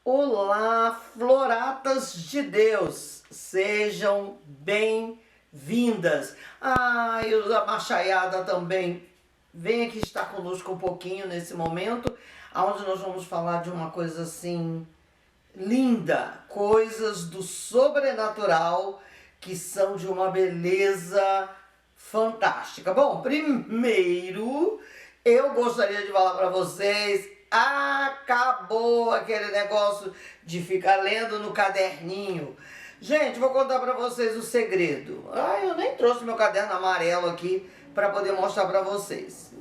Olá, floratas de Deus, sejam bem-vindas. E a machaiada também vem aqui estar conosco um pouquinho nesse momento, onde nós vamos falar de uma coisa assim linda, coisas do sobrenatural que são de uma beleza fantástica. Bom, primeiro eu gostaria de falar para vocês. Acabou aquele negócio de ficar lendo no caderninho. Gente, vou contar pra vocês o segredo. Eu nem trouxe meu caderno amarelo aqui para poder mostrar pra vocês.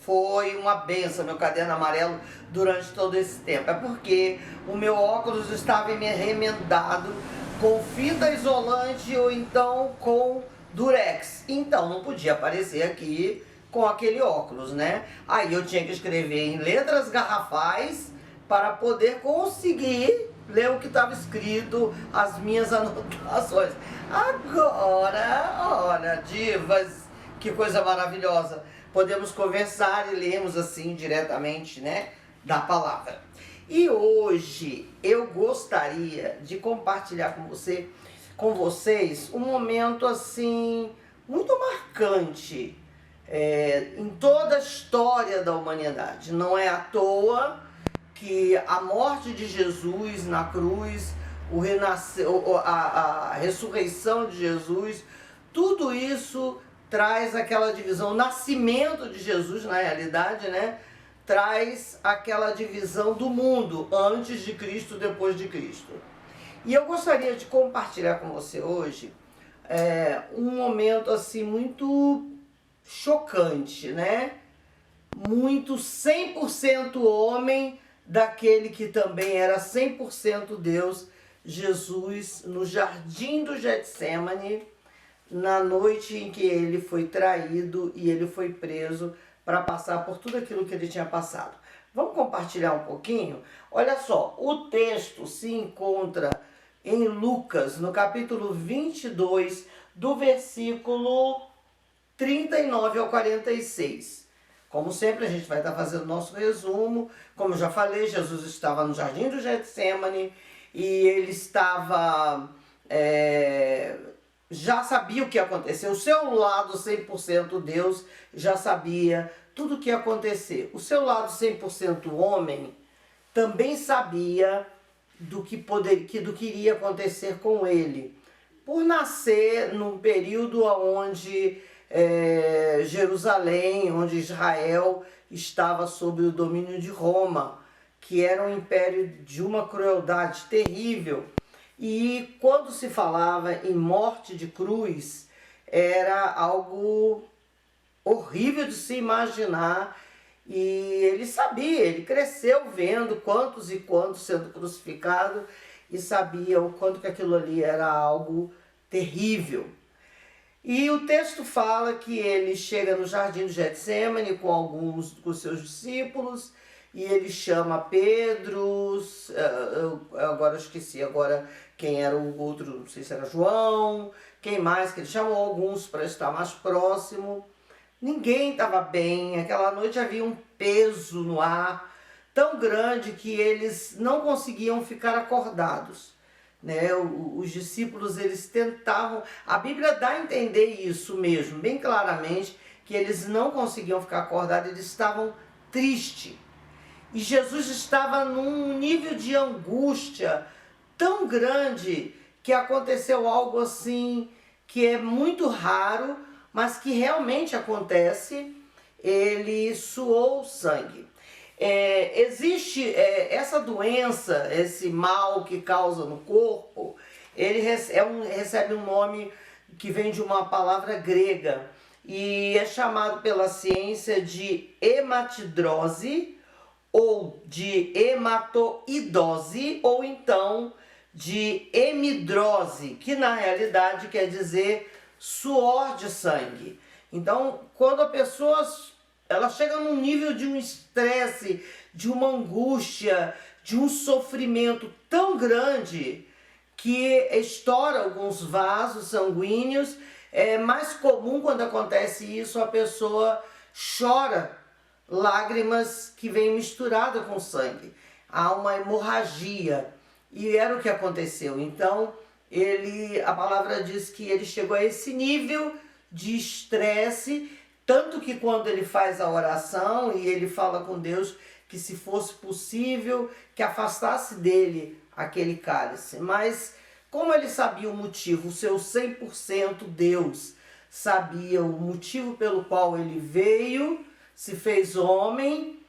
Foi uma benção meu caderno amarelo durante todo esse tempo. É porque o meu óculos estava remendado com fita isolante ou então com durex. Então não podia aparecer aqui com aquele óculos, né? Aí eu tinha que escrever em letras garrafais para poder conseguir ler o que estava escrito, as minhas anotações. Agora, olha, divas, que coisa maravilhosa. Podemos conversar e lermos assim diretamente, né, da palavra. E hoje eu gostaria de compartilhar com vocês um momento assim muito marcante em toda a história da humanidade. Não é à toa que a morte de Jesus na cruz, a ressurreição de Jesus, tudo isso traz aquela divisão. O nascimento de Jesus, na realidade, né, traz aquela divisão do mundo, antes de Cristo, depois de Cristo. E eu gostaria de compartilhar com você hoje um momento assim muito chocante, né? Muito 100% homem daquele que também era 100% Deus, Jesus, no jardim do Getsemane, na noite em que ele foi traído e ele foi preso para passar por tudo aquilo que ele tinha passado. Vamos compartilhar um pouquinho? Olha só, o texto se encontra em Lucas, no capítulo 22, do versículo 39 ao 46. Como sempre, a gente vai estar fazendo nosso resumo. Como eu já falei, Jesus estava no jardim do Getsemane e ele estava... já sabia o que ia acontecer. O seu lado 100% Deus já sabia tudo o que ia acontecer. O seu lado 100% homem também sabia do que iria acontecer com ele. Por nascer num período onde Jerusalém, onde Israel estava sob o domínio de Roma, que era um império de uma crueldade terrível. E quando se falava em morte de cruz, era algo horrível de se imaginar. E ele sabia, ele cresceu vendo quantos e quantos sendo crucificados e sabia o quanto que aquilo ali era algo terrível. E o texto fala que ele chega no jardim do Getsemane com alguns dos seus discípulos e ele chama Pedro, agora eu esqueci quem era o outro, não sei se era João, quem mais, que ele chamou alguns para estar mais próximo. Ninguém estava bem, aquela noite havia um peso no ar tão grande que eles não conseguiam ficar acordados. Né? Os discípulos, eles tentavam, a Bíblia dá a entender isso mesmo, bem claramente, que eles não conseguiam ficar acordados, eles estavam tristes. E Jesus estava num nível de angústia tão grande que aconteceu algo assim que é muito raro, mas que realmente acontece. Ele suou sangue. Existe essa doença, esse mal que causa no corpo, ele recebe um nome que vem de uma palavra grega e é chamado pela ciência de hematidrose, ou de hematoidose, ou então de hemidrose, que na realidade quer dizer suor de sangue. Então, quando a pessoa ela chega num nível de um estresse, de uma angústia, de um sofrimento tão grande que estoura alguns vasos sanguíneos. É mais comum quando acontece isso, a pessoa chora lágrimas que vêm misturadas com sangue. há uma hemorragia. E era o que aconteceu. Então, a palavra diz que ele chegou a esse nível de estresse, tanto que quando ele faz a oração e ele fala com Deus que se fosse possível que afastasse dele aquele cálice. Mas como ele sabia o motivo, o seu 100% Deus sabia o motivo pelo qual ele veio, se fez homem,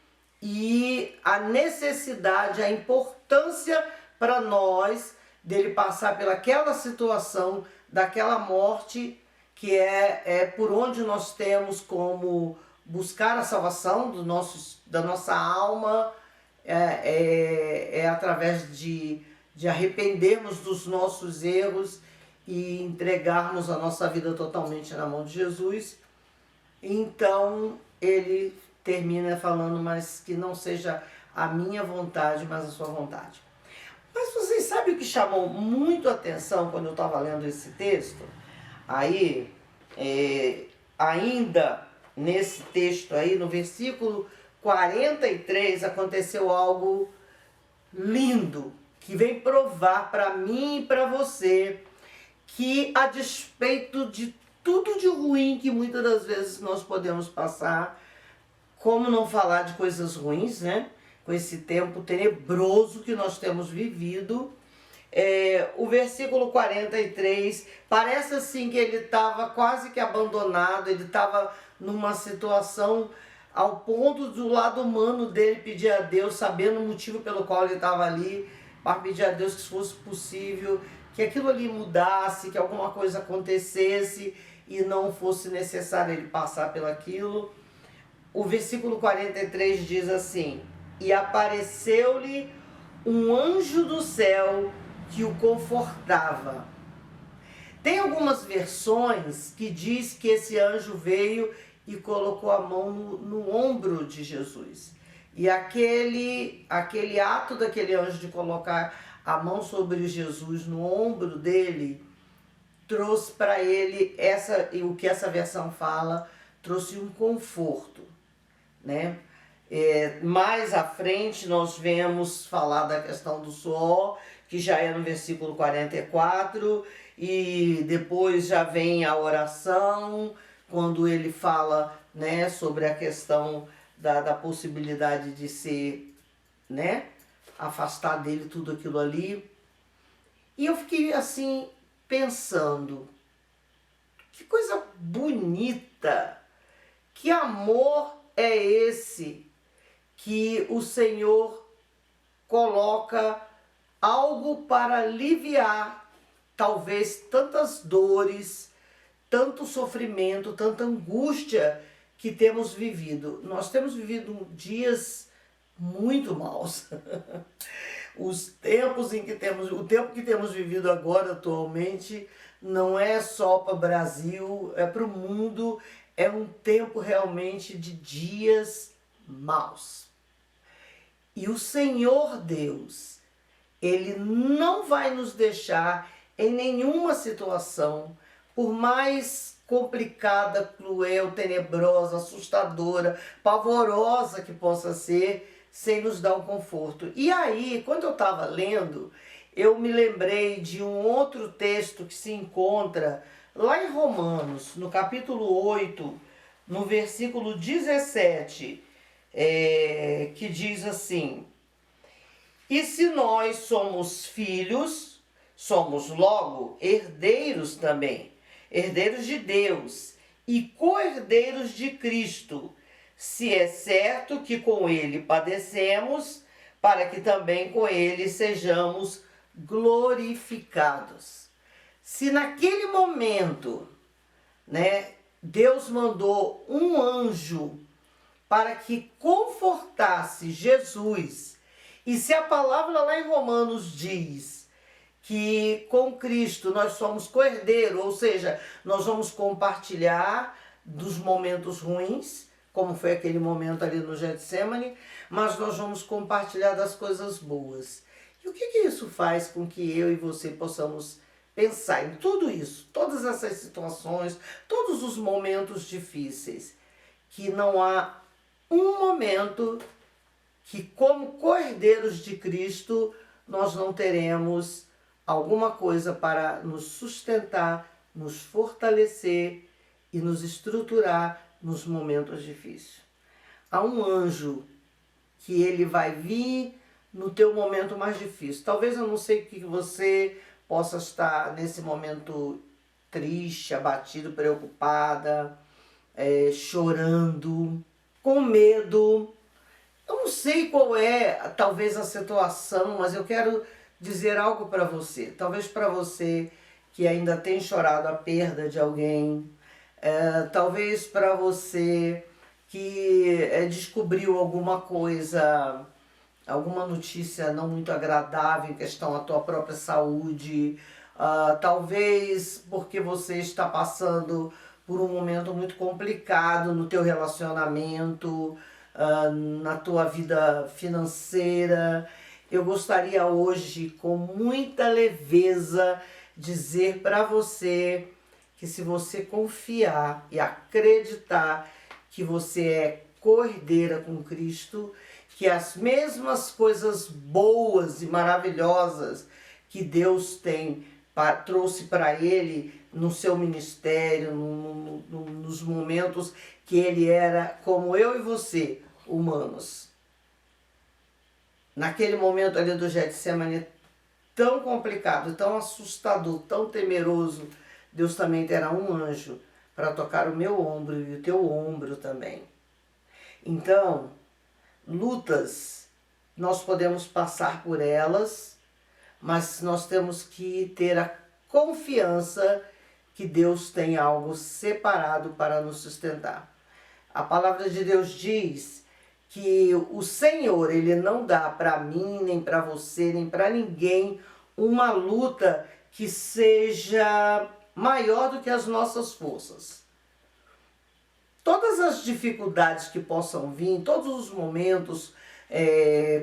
e a necessidade, a importância para nós dele passar pelaquela situação, daquela morte, que é por onde nós temos como buscar a salvação da nossa alma, através de arrependermos dos nossos erros e entregarmos a nossa vida totalmente na mão de Jesus. Então ele termina falando, mas que não seja a minha vontade, mas a sua vontade. Mas vocês sabem o que chamou muito a atenção quando eu estava lendo esse texto? Aí, ainda nesse texto aí, no versículo 43, aconteceu algo lindo, que vem provar para mim e para você que, a despeito de tudo de ruim que muitas das vezes nós podemos passar, como não falar de coisas ruins, né? Com esse tempo tenebroso que nós temos vivido, o versículo 43, parece assim que ele estava quase que abandonado, ele estava numa situação ao ponto do lado humano dele pedir a Deus, sabendo o motivo pelo qual ele estava ali, para pedir a Deus que fosse possível, que aquilo ali mudasse, que alguma coisa acontecesse e não fosse necessário ele passar pelaquilo. O versículo 43 diz assim: e apareceu-lhe um anjo do céu que o confortava. Tem algumas versões que diz que esse anjo veio e colocou a mão no ombro de Jesus. E aquele ato daquele anjo de colocar a mão sobre Jesus no ombro dele, trouxe para ele, o que essa versão fala, trouxe um conforto, né? Mais à frente nós vemos falar da questão do suor, que já é no versículo 44, e depois já vem a oração, quando ele fala, né, sobre a questão da possibilidade de ser, né, afastar dele tudo aquilo ali. E eu fiquei assim pensando, que coisa bonita, que amor é esse que o Senhor coloca algo para aliviar talvez tantas dores, tanto sofrimento, tanta angústia que temos vivido. Nós temos vivido dias muito maus. O tempo que temos vivido agora atualmente não é só para o Brasil, é para o mundo, é um tempo realmente de dias maus. E o Senhor Deus, Ele não vai nos deixar em nenhuma situação, por mais complicada, cruel, tenebrosa, assustadora, pavorosa que possa ser, sem nos dar um conforto. E aí, quando eu estava lendo, eu me lembrei de um outro texto que se encontra lá em Romanos, no capítulo 8, no versículo 17, que diz assim: e se nós somos filhos, somos logo herdeiros também, herdeiros de Deus e co-herdeiros de Cristo, se é certo que com ele padecemos, para que também com ele sejamos glorificados. Se naquele momento, né, Deus mandou um anjo para que confortasse Jesus, e se a palavra lá em Romanos diz que com Cristo nós somos co-herdeiro, ou seja, nós vamos compartilhar dos momentos ruins, como foi aquele momento ali no Getsemane, mas nós vamos compartilhar das coisas boas. E o que isso faz com que eu e você possamos pensar em tudo isso, todas essas situações, todos os momentos difíceis, que não há um momento que como cordeiros de Cristo, nós não teremos alguma coisa para nos sustentar, nos fortalecer e nos estruturar nos momentos difíceis. Há um anjo que ele vai vir no teu momento mais difícil. Talvez eu não sei o que você possa estar nesse momento triste, abatido, preocupada, chorando, com medo. Eu não sei qual é talvez a situação, mas eu quero dizer algo para você. Talvez para você que ainda tem chorado a perda de alguém, talvez para você que descobriu alguma coisa, alguma notícia não muito agradável em questão à tua própria saúde, talvez porque você está passando por um momento muito complicado no teu relacionamento, na tua vida financeira. Eu gostaria hoje, com muita leveza, dizer para você que se você confiar e acreditar que você é cordeira com Cristo, que as mesmas coisas boas e maravilhosas que Deus trouxe para ele no seu ministério, nos momentos que ele era como eu e você, humanos. Naquele momento ali do Getsemane, tão complicado, tão assustador, tão temeroso, Deus também terá um anjo para tocar o meu ombro e o teu ombro também. Então, lutas, nós podemos passar por elas, mas nós temos que ter a confiança que Deus tem algo separado para nos sustentar. A palavra de Deus diz que o Senhor, Ele não dá para mim, nem para você, nem para ninguém uma luta que seja maior do que as nossas forças. Todas as dificuldades que possam vir, todos os momentos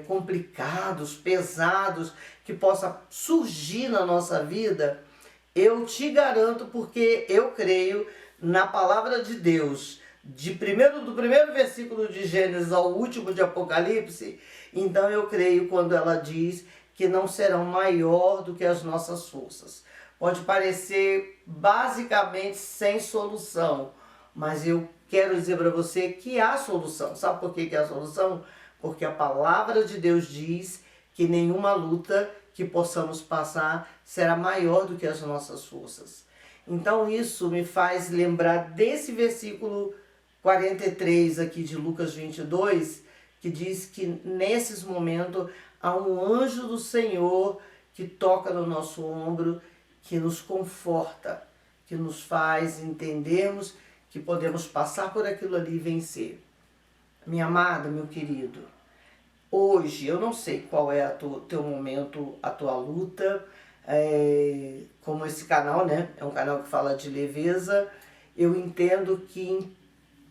complicados, pesados, que possam surgir na nossa vida, eu te garanto, porque eu creio na palavra de Deus, do primeiro versículo de Gênesis ao último de Apocalipse, então eu creio quando ela diz que não serão maior do que as nossas forças. Pode parecer basicamente sem solução, mas eu quero dizer para você que há solução. Sabe por que há solução? Porque a palavra de Deus diz que nenhuma luta que possamos passar será maior do que as nossas forças. Então isso me faz lembrar desse versículo 43 aqui de Lucas 22, que diz que nesses momentos há um anjo do Senhor que toca no nosso ombro, que nos conforta, que nos faz entendermos que podemos passar por aquilo ali e vencer. Minha amada, meu querido, hoje eu não sei qual é o teu momento, a tua luta, como esse canal, né? É um canal que fala de leveza. Eu entendo que em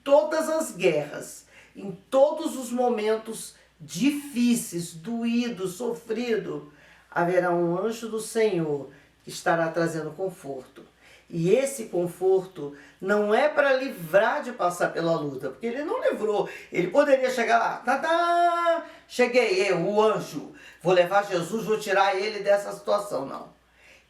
todas as guerras, em todos os momentos difíceis, doídos, sofridos, haverá um anjo do Senhor que estará trazendo conforto. E esse conforto não é para livrar de passar pela luta, porque ele não livrou. Ele poderia chegar lá, cheguei eu, o anjo, vou levar Jesus, vou tirar ele dessa situação. Não.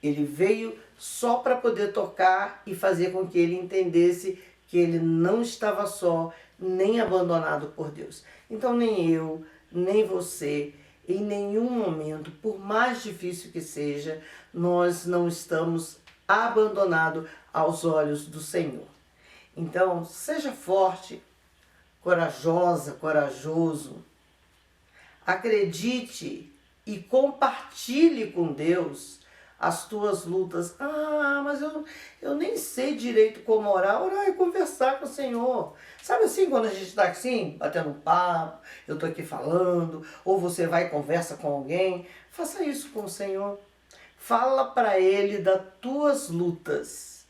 Ele veio só para poder tocar e fazer com que ele entendesse que ele não estava só, nem abandonado por Deus. Então nem eu, nem você, em nenhum momento, por mais difícil que seja, nós não estamos abandonados aos olhos do Senhor. Então, seja forte, corajosa, corajoso. Acredite e compartilhe com Deus as tuas lutas. Mas eu nem sei direito como orar. Orar é conversar com o Senhor. Sabe assim, quando a gente está assim, batendo um papo, eu estou aqui falando, ou você vai e conversa com alguém, faça isso com o Senhor. Fala para Ele das tuas lutas.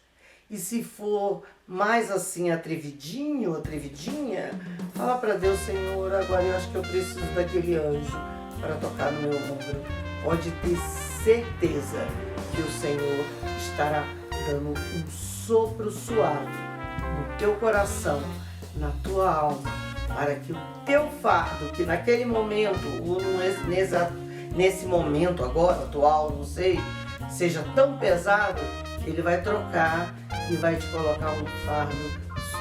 E se for mais assim, atrevidinho, atrevidinha, fala para Deus: Senhor, agora eu acho que eu preciso daquele anjo para tocar no meu ombro. Pode ter certeza que o Senhor estará dando um sopro suave no teu coração, na tua alma, para que o teu fardo, que naquele momento, ou nesse momento agora, atual, não sei, seja tão pesado, Ele vai trocar e vai te colocar um fardo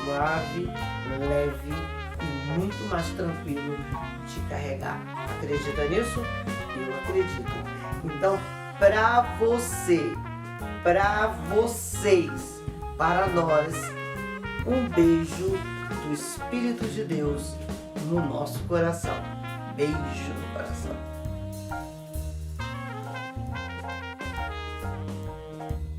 suave, leve e muito mais tranquilo de carregar. Acredita nisso? Eu acredito. Então, para você, para vocês, para nós, um beijo do Espírito de Deus no nosso coração. Beijo no coração.